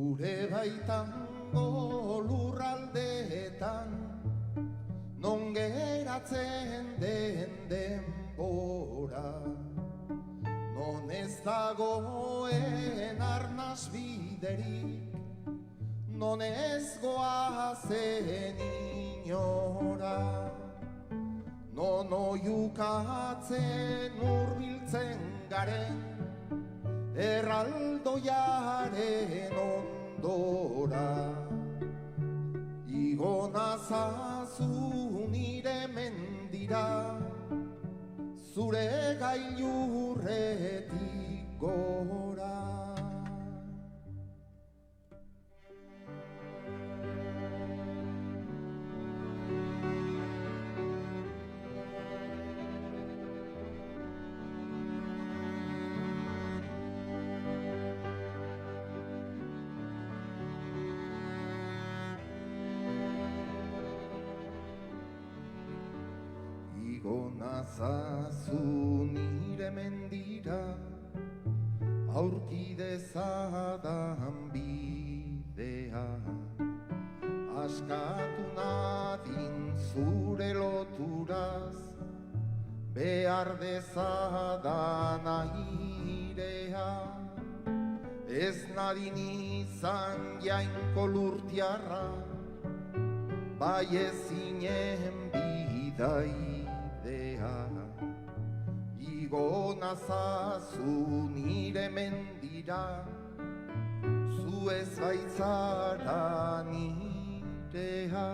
Gure baitango lurraldeetan non geratzen den denbora, non ez dagoen arnaz biderik, non ez goazen inora, non oiukatzen urbiltzen garen erraldoiaren ondora. Igo nazazu nire mendira, zure gailurretik gora. Igo nazazu nire mendira, aurki dezadan bidea, askatu nadin zure loturaz, behar dezadan airea, ez nadin izan jainko lurtiarra, bai ezinen bidai. Igo nazazu nire mendira, zu ez baitzara nirea.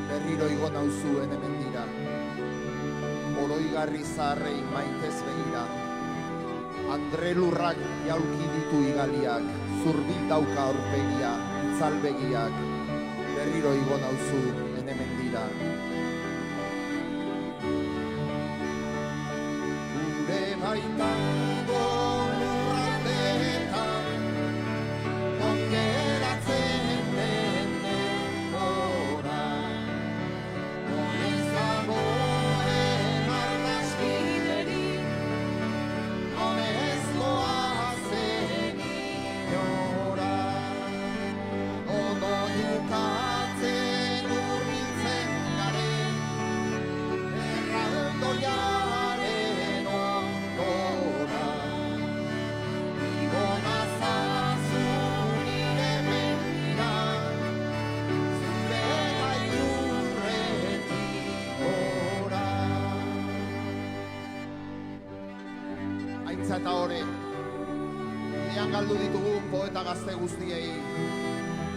Berriro igo nauzuen hemen dira, oroigarri zaharrei maitez begira. Andre lurrak jaulki ditu igaliak, zurbil dauka aurpegia, itzalbegiak. Berriro igo nauzuen hemen dira. Gure baitango lurraldeetan non geratzen den denbora, eta hore, bidean galdu ditugun poeta gazte guztiei,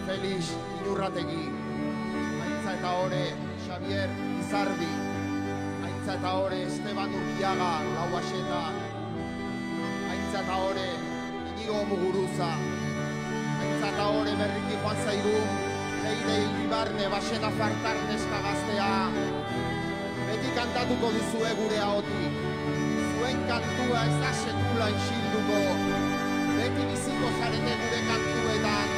Felix Inurrategi, Aintza eta hore, Xavier Izardi, Aintza eta hore, Esteban Urkiaga, Lauaxeta, Aintza eta hore, Inigo Muguruza, Aintza eta hore, berriki joan zaigun, Leire Iribarne, Baxena Fartar neska gaztea, beti kantatuko duzue gure ahotik. Zuen kantua ez da sekula inxilduko, beti biziko zarete gure kantuetan.